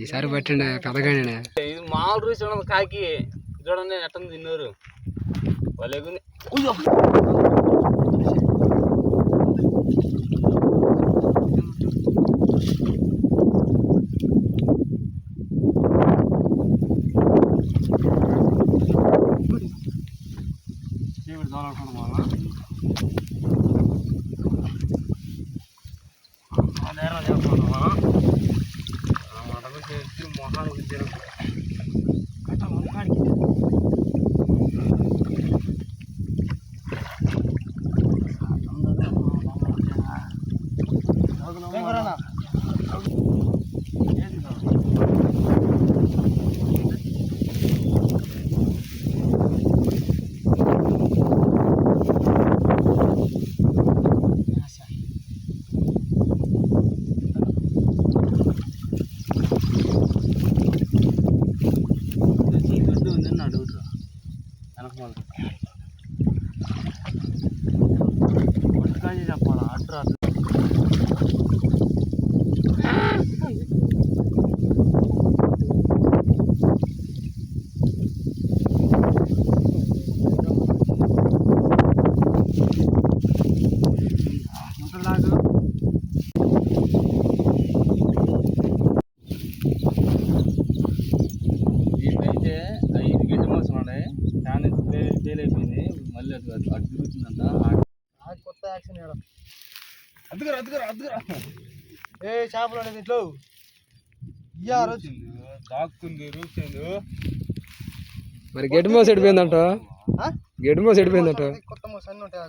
ఈసారి పట్టండి పెదగానే. ఇది మామూలు రుచి ఉండదు కాకి. చూడండి ఎట్టుంది తిన్నారు వాళ్ళే. చెప్పాలా అట్రా దీంట్లో 5 గడ్డి మోసలు ఉన్నాయి. ఫ్యాన్ ఫెయిల్ అయిపోయింది. మళ్ళీ అటు తిరుగుతుందంట. కొత్త యాక్షన్ అద్దుకురా ఏ చేపలు అనేది ఇట్లో దాక్తుంది రూచింది. మరి గడ్డి మోస ఎడిపోయిందంట. గడ్డి మోస ఎడిపోయిందంట. కొత్త మోస అన్నీ ఉంటాయి.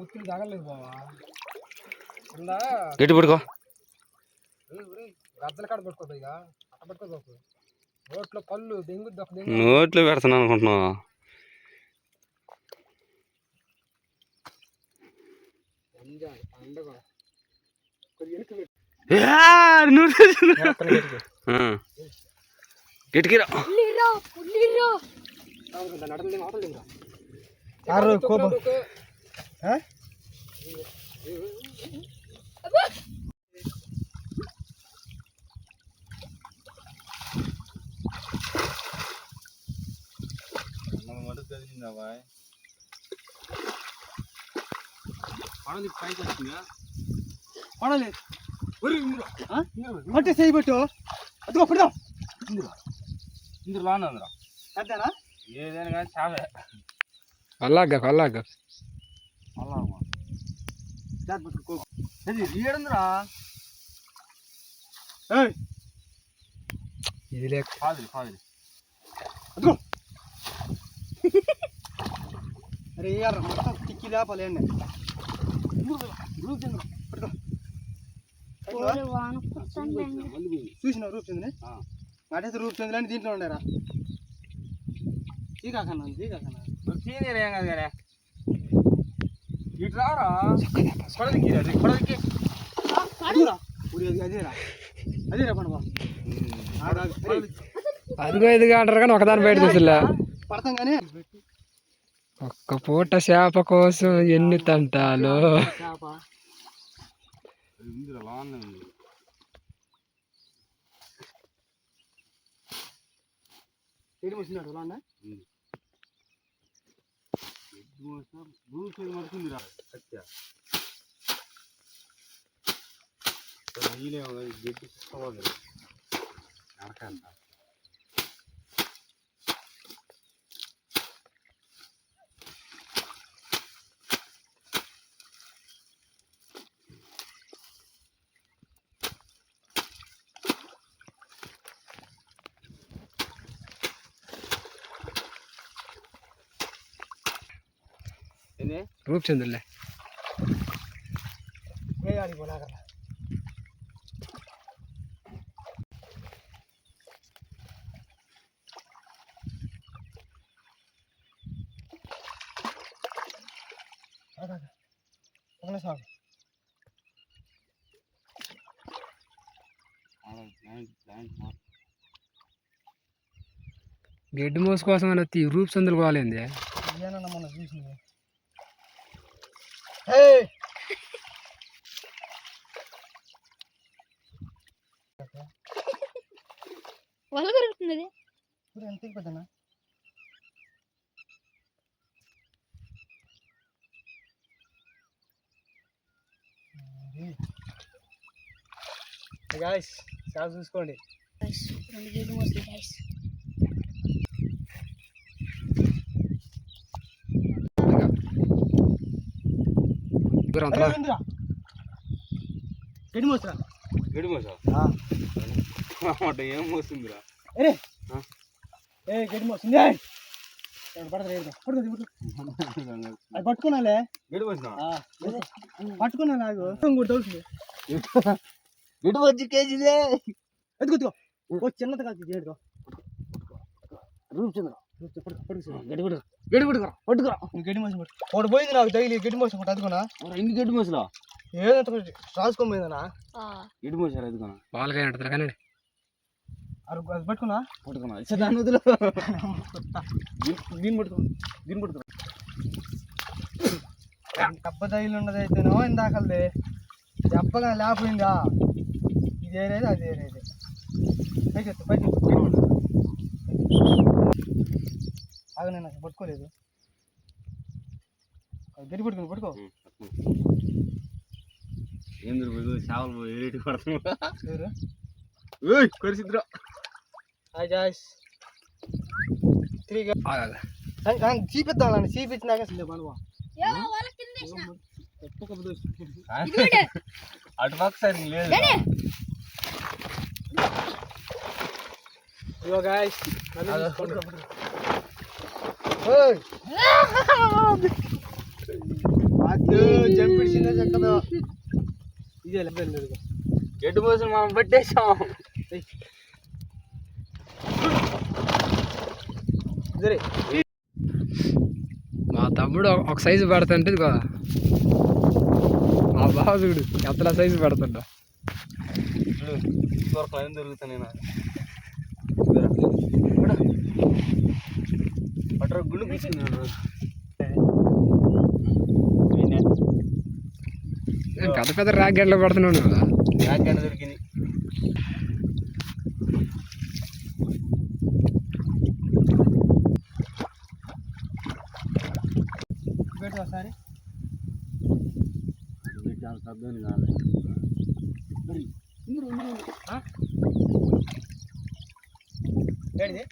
ఒత్తిడి తాగలేదు బావా. గట్టి పడుకో. గద్దల కాడ పట్టుకోదు. ఇక అట్ట పట్టుకోదు. నోట్లో కళ్ళు దెంగు నోట్లో పెడుతున్నాను అనుకుంటున్నావా? గట్టికిరా అంటే చేయబెట్టు. అదిగో పడదాం. ఇందులో లానందరా అంతేనా? ఏదైనా కానీ చావే అల్లాగా అల్లాగా ఏడుందిరా. ఇది లేక కాదు అదిగో. అరే ఇయ్యాలి మొత్తం తిక్కి లేపాలి. చూసిన రూపచంద్రని నాటైతే రూపచంద్ర అని దీంట్లో ఉండేరా. చీకాకన్నా చీనీరా ఏం కాదు కానీ ఇటు రారా. అదేరా పండుగ అదిగో ఇదిగా అంటారు కానీ ఒకదాని బయట చూసిలే పడతాం కానీ. ఒక్క పూట చేప కోసం ఎన్ని తంటాలు. రూపచంద్రలే గడ్డి మోస కోసం అని రూపచంద్రులు కావాలేంది. మొన్న చూసింది వల కొరుకుతుంది అది. ఎంత పెద్దనా గాయస్ చాలా చూసుకోండి. Guys, 2 గేదె మోసలు guys. గడి మోసరా గడి మోసా ఏం మోస్తుందిరా? అరే గడి మోసింది పడుతుంది అది పట్టుకున్నాలే. గడి మోసినా పట్టుకున్నా నాకు ఇంకోటి తోలుతుంది. గడి వచ్చి కేజీలే ఎదుగుతుకో చిన్నది కాదు గేడుకో రూపచంద్ర గడి పడుకో గడి పట్టుకురా పట్టుకురా. గడి మోసం ఒకటి పోయింది నాకు డైలీ గడి మోసం ఒకటి అదుకున్నా. ఇంటి గడి మోసలా ఏదంత రాసుకోపోయిందనా గడి మోసారు ఎదుగునా పాలకాయ అంటారు కానీ అది పట్టుకున్నా పట్టుకున్నా దాని వదిలో దీన్ని పట్టుకున్నా దీన్ని పట్టుకున్నా. డబ్బ డైలీ ఉన్నది అయితేనో ఇందాకలది చెప్పగా లేకపోయిందా. ఇది ఏరేది అది ఏరేది పైకి ఆగ నేను అసలు పట్టుకోలేదు. గడి పట్టుకుని పట్టుకో. ఏం చేపలు పోయి రేటు పడుతున్నా ఎవరు కొరిసిద్రా. హాయ్ జాయ్స్ 3 చూపిద్దాం చూపించినాక మనవా అటు పక్క సైడ్ లేదు. ఇగో గాయ్స్ చంపిడిచిందో చెక్కదో ఇదే లేదు. గడ్డి మోసం మనం పట్టేసాం. సరే మా తమ్ముడు ఒక సైజు పెడతాంటే ఇదిగో మా బావ చూడు ఎంతలా సైజు పెడతాడు. దొరకలేదు ఏం దొరుకుతాను నేను పట్టర గుళ్ళు తీసుకున్నాను. పెద్ద పెద్ద రాగెడ్లో పెడుతున్నావు నువ్వు. నాకేనా దొరికింది. ఒకసారి శబ్దాన్ని కాదు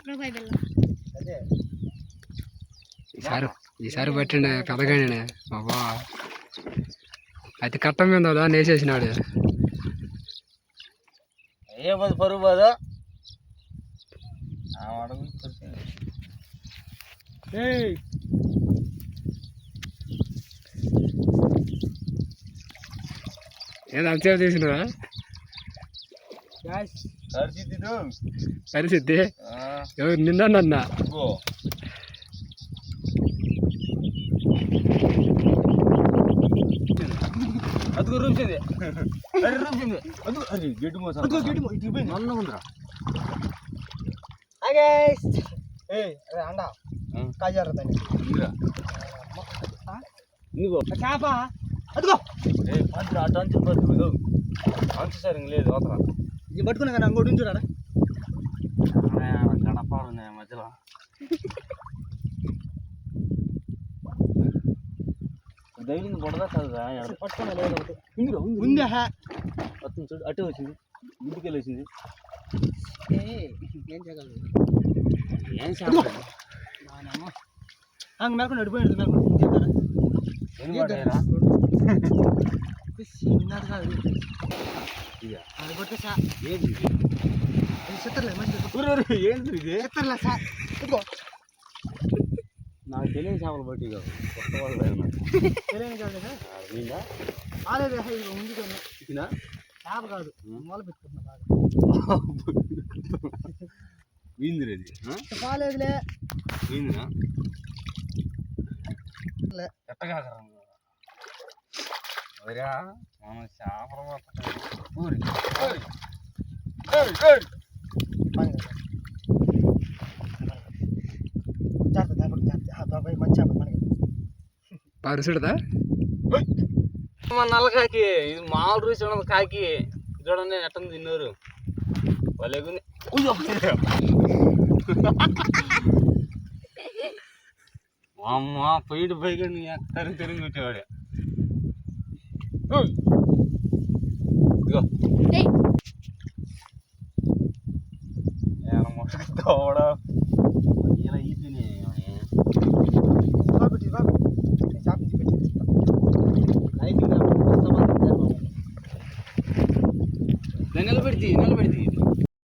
రూపాయి బిల్ల. అదే ఈసారి పట్టిండే కథగానే బాబా అయితే కట్టం మీద దాన్ని వేసేసినాడు. ఏమది పరుగు బాదా ఏదో అంతసేపు తీసినవా పరిస్థితి ఎవరు నిన్న అదిగో రూపింది అరే రూపింది అదిగో అరే గడ్డి మోస నల్ల ఉందిరా. అదే అండ కాజారదని ఇదిగో చేప అదిగో పంచులు అటు అంచు పడుతుంది అంచు సరే లేదు అవతల ఇది పట్టుకున్నా కానీ అంగోటి నుంచి చూడారా గడపారు మధ్యలో డైలింగ్ పొడదా కదా పట్టుకున్నా లేదు ఒకటి ఇందులో ఉందా వస్తుంది చూడు అటే వచ్చింది ఇంటికెళ్ళి వచ్చింది. ఏం చేయగలదు ఏం చేయాలి మేరకు నడిపోయింది చెప్తారా చిన్నది కాదు అది పట్టు సా ఏంది చెత్తర్లే మంచి ఏంది ఇది చెత్తర్లే సా ఇదిగో నాకు తెలియని చేపలు బట్టి కాదు కొత్త వాళ్ళు తెలియని కాదు కదా వీళ్ళ ఆలేదు ఇదిగో ఉంది కానీ ఇచ్చినా చేప కాదు మొదలు పెట్టుకుంటున్నా బాగా వీందిరేది కాలేదులే వీందినా ఎట్టగా ఒరా మనం చేపలు ఊరి జాగ్రత్త మంచి చేప మనకి పరుసుడుదా మా నల్ల కాకి ఇది మామూలు రుచి ఉండదు కాకి చూడండి ఎట్టని తిన్నారు వాళ్ళేగుంది అమ్మ పొయ్యి పైగా నీ తరిగి పెట్టేవాడు